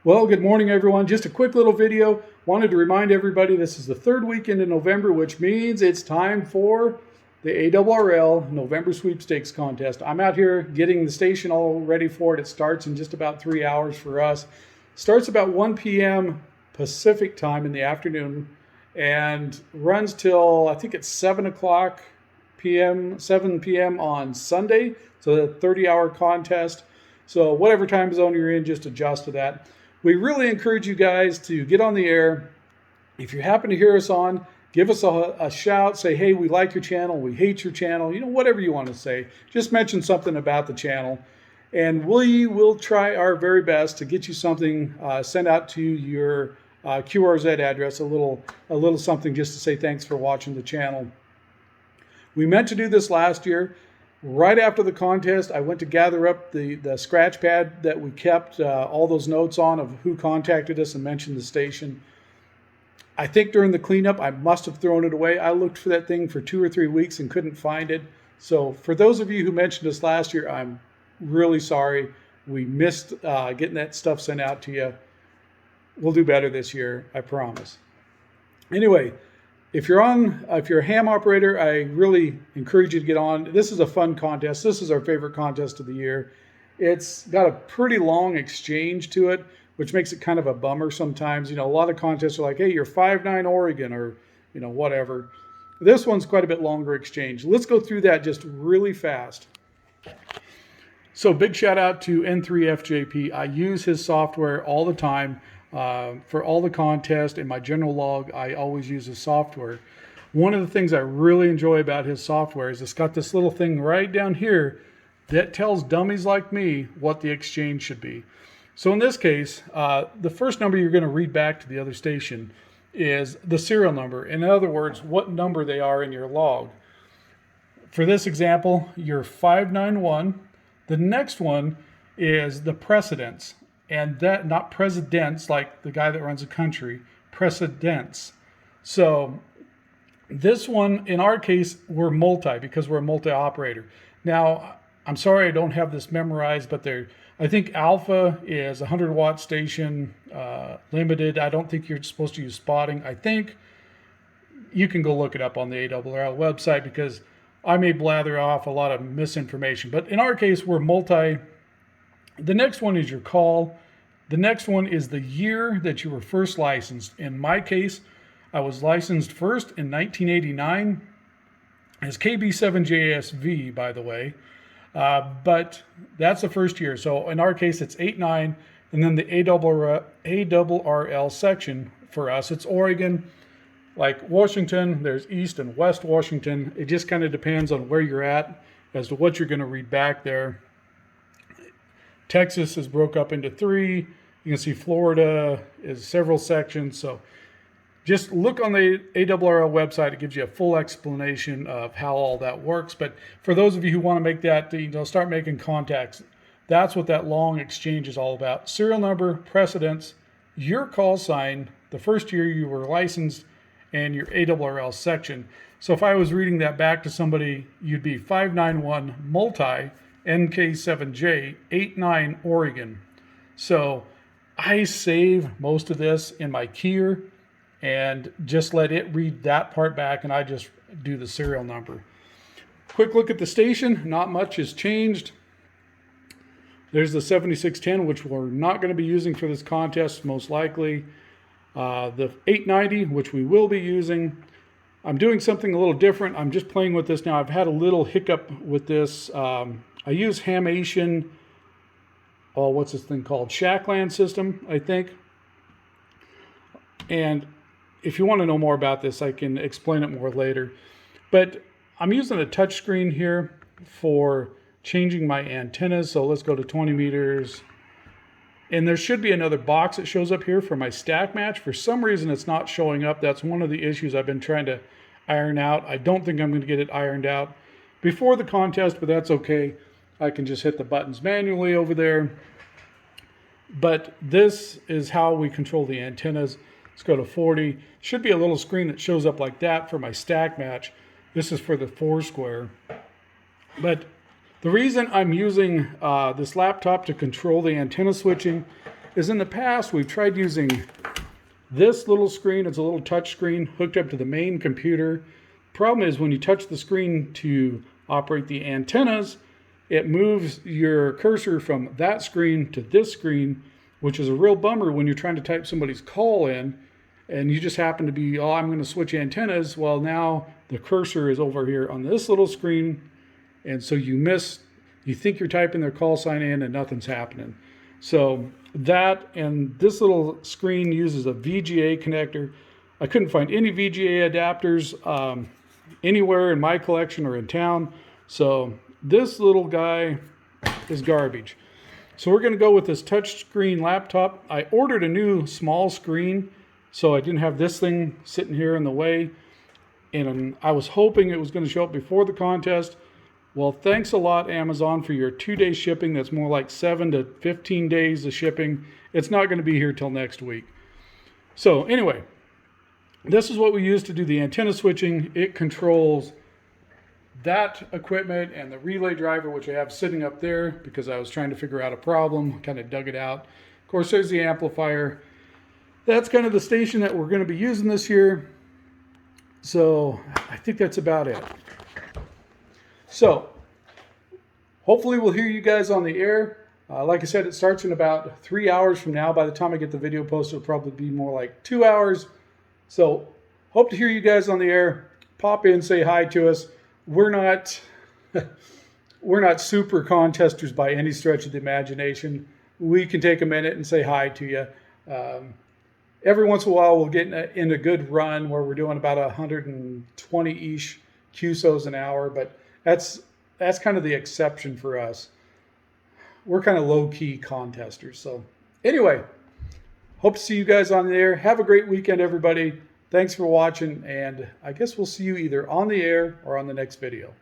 Well, good morning, everyone. Just a quick little video. Wanted to remind everybody this is the third weekend in November, which means it's time for the ARRL November Sweepstakes contest. I'm out here getting the station all ready for it. It starts in just about 3 hours for us. Starts about 1 p.m. Pacific time in the afternoon and runs till I think it's 7 p.m. on Sunday. So the 30-hour contest. So whatever time zone you're in, just adjust to that. We really encourage you guys to get on the air. If you happen to hear us on, give us a shout. Say, hey, we like your channel. We hate your channel. You know, whatever you want to say. Just mention something about the channel. And we will try our very best to get you something sent out to your QRZ address, a little something just to say thanks for watching the channel. We meant to do this last year. Right after the contest, I went to gather up the scratch pad that we kept all those notes on of who contacted us and mentioned the station. I think during the cleanup, I must have thrown it away. I looked for that thing for 2 or 3 weeks and couldn't find it. So for those of you who mentioned us last year, I'm really sorry. We missed getting that stuff sent out to you. We'll do better this year, I promise. Anyway, if you're a ham operator, I really encourage you to get on. This is a fun contest. This is our favorite contest of the year. It's got a pretty long exchange to it, which makes it kind of a bummer sometimes. You know, a lot of contests are like, hey, you're 5'9" Oregon or, you know, whatever. This one's quite a bit longer exchange. Let's go through that just really fast. So big shout out to N3FJP. I use his software all the time. For all the contest in my general log, I always use his software. One of the things I really enjoy about his software is it's got this little thing right down here that tells dummies like me what the exchange should be. So in this case, the first number you're going to read back to the other station is the serial number. In other words, what number they are in your log. For this example, you're 591. The next one is the precedence. And that, not presidents like the guy that runs a country, precedents. So this one, in our case, we're multi because we're a multi-operator. Now, I'm sorry I don't have this memorized, but I think alpha is 100-watt station, limited. I don't think you're supposed to use spotting. I think you can go look it up on the ARRL website because I may blather off a lot of misinformation. But in our case, we're multi. The next one is your call. The next one is the year that you were first licensed. In my case, I was licensed first in 1989 as KB7JSV, by the way. But that's the first year. So in our case, it's 89. And then the ARRL section for us, it's Oregon. Like Washington, there's East and West Washington. It just kind of depends on where you're at as to what you're going to read back there. Texas is broke up into 3. You can see Florida is several sections. So just look on the ARRL website. It gives you a full explanation of how all that works. But for those of you who want to make that, you know, start making contacts, that's what that long exchange is all about. Serial number, precedence, your call sign, the first year you were licensed, and your ARRL section. So if I was reading that back to somebody, you'd be 591 multi NK7J 89 Oregon. So I save most of this in my keyer and just let it read that part back, and I just do the serial number. Quick look at the station. Not much has changed. There's the 7610, which we're not going to be using for this contest most likely. The 890, which we will be using. I'm doing something a little different. I'm just playing with this now. I've had a little hiccup with this. I use Hamation, what's this thing called? Shackland system, I think. And if you want to know more about this, I can explain it more later. But I'm using a touchscreen here for changing my antennas. So let's go to 20 meters. And there should be another box that shows up here for my stack match. For some reason, it's not showing up. That's one of the issues I've been trying to iron out. I don't think I'm going to get it ironed out before the contest, but that's okay. I can just hit the buttons manually over there. But this is how we control the antennas. Let's go to 40. Should be a little screen that shows up like that for my stack match. This is for the 4-square. But the reason I'm using this laptop to control the antenna switching is in the past we've tried using this little screen. It's a little touch screen hooked up to the main computer. Problem is when you touch the screen to operate the antennas, it moves your cursor from that screen to this screen, which is a real bummer when you're trying to type somebody's call in and you just happen to be, oh, I'm going to switch antennas. Well, now the cursor is over here on this little screen, and so you think you're typing their call sign in and nothing's happening. So that, and this little screen uses a VGA connector. I couldn't find any VGA adapters anywhere in my collection or in town. So this little guy is garbage. So we're going to go with this touchscreen laptop. I ordered a new small screen, so I didn't have this thing sitting here in the way. And I was hoping it was going to show up before the contest. Well, thanks a lot, Amazon, for your 2-day shipping. That's more like 7 to 15 days of shipping. It's not going to be here till next week. So anyway, this is what we use to do the antenna switching. It controls that equipment and the relay driver, which I have sitting up there because I was trying to figure out a problem, kind of dug it out. Of course, there's the amplifier. That's kind of the station that we're going to be using this year. So I think that's about it. So hopefully we'll hear you guys on the air. Like I said, it starts in about 3 hours from now. By the time I get the video posted, it'll probably be more like 2 hours. So hope to hear you guys on the air. Pop in, say hi to us. We're not super contesters by any stretch of the imagination. We can take a minute and say hi to you. Every once in a while, we'll get in a good run where we're doing about 120-ish QSOs an hour, but that's kind of the exception for us. We're kind of low-key contesters. So anyway, hope to see you guys on there. Have a great weekend, everybody. Thanks for watching, and I guess we'll see you either on the air or on the next video.